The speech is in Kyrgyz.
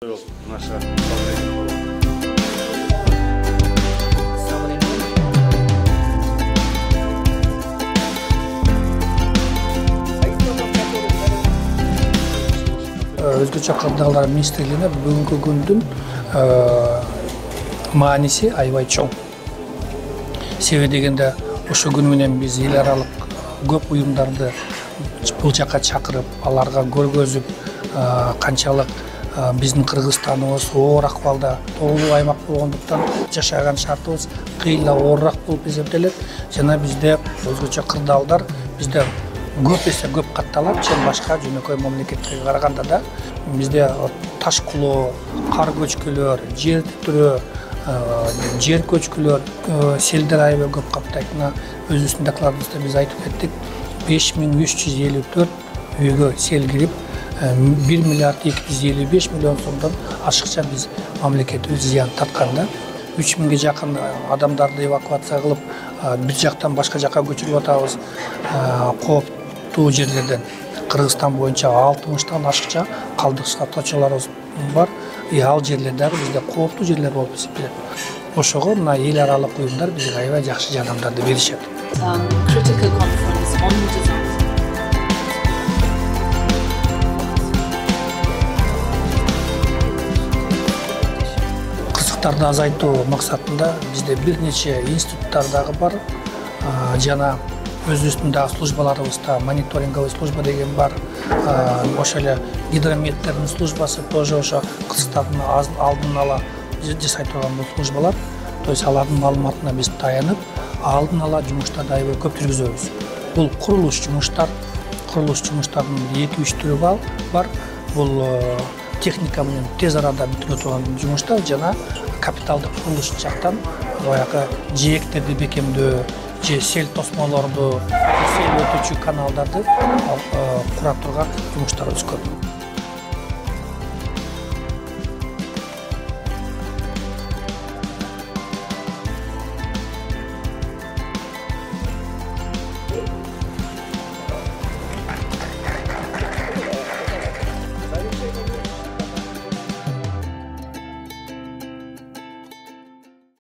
Yok, naša Өзгөчө кырдаалдар министрлигине бүгүнкү күндүн мааниси аябай чоң. Себеби дегенде ошол күн менен биз эл аралык көп уюмдарды бул жака чакырып, аларга көргөзүп, канчалык биздин Кыргызстаныбыз оор акыбалда тоолуу аймак болгондуктан жашаган шартыбыз кыйла оорураак болуп эсептелет. Жана бизде өзгөчө кырдаалдар бизде көп эсе көп катталат, башка жөнөкөй мамлекеттерге караганда да. Бизде таш кулоо, кар көчкүлөр, жер титирөө, жер көчкүлөр, селдер аябай көп каптайт. Мына өзүбүздүн докладыбызда биз айтып кеттик, 5354 үйгө сел кирип, 1 миллиард 255 миллион сомдон ашыкча биз мамлекетибиз зыян тартканда, 3000ге жакын адамдарды эвакуация кылып, бир жактан башка жакка көчүрүп атабыз. Кооптуу жерлерден Кыргызстан боюнча 60тан ашыкча калдык точолорубуз бар. Ал жерлер дагы бизде кооптуу жерлер болуп эсептелет. Ошого мына эл аралык уюмдар бизге аябай жакшы жардамдарды беришет. Кырсыктарды азайтуу максатында бизде бир нече институттар дагы бар. Жана өзүбүздүн дагы службаларыбызда мониторинговый служба деген бар. Ошо эле гидрометтердин службасы тоже ошо кырсыктардын алдын ала жасай турган бул службалар. То есть алардын маалыматына биз таянып, алдын ала жумуштарды аябай көп жүргүзөбүз. Бул курулуш жумуштарынын 2-3 түрү бар. Бул техника менен тез арада бүтүрө турган жумуштар жана капиталдык курулуш жактан баягы жээктерди бекемдөө, же сел тосмолорду, сел өтүүчү каналдарды кура турган жумуштарыбыз көп.